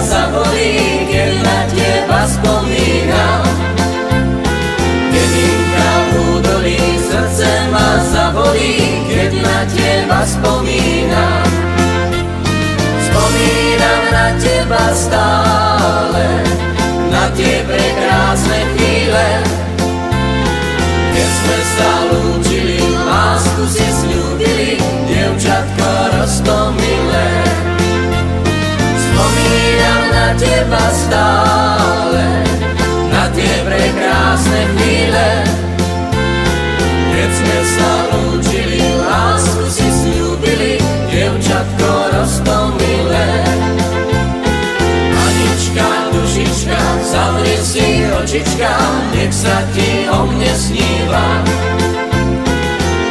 zabolí, keď na teba spomínam. Dedinka v údolí, srdce ma zabolí, keď na teba spomínam. Spomínam na teba stále, na tie prekrásne chvíle, keď sme sa lúčili, lásku si sľúbili, dievčatko roztomilé. Spomínam na teba stále, na tie prekrásne chvíle, keď sme sa lúčili, lásku si sľúbili, dievčatko roztomilé. Anička, dušička, zavri si očička, nech sa ti o mne sníva.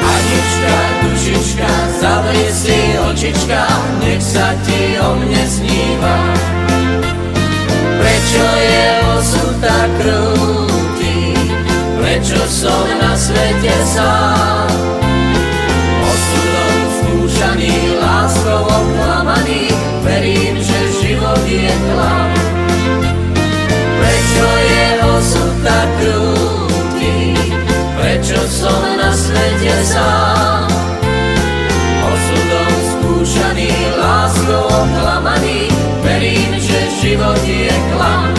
Anička, dušička, zavri si očička, nech sa ti o mne sníva. Prečo je osud tak krutý, prečo som na svete sám? Osudom skúšaný, láskou oklamaný, verím, že život je klam. Prečo je osud tak krutý, prečo som na svete sám? Osudom skúšaný, láskou oklamaný, verím, že život je klam.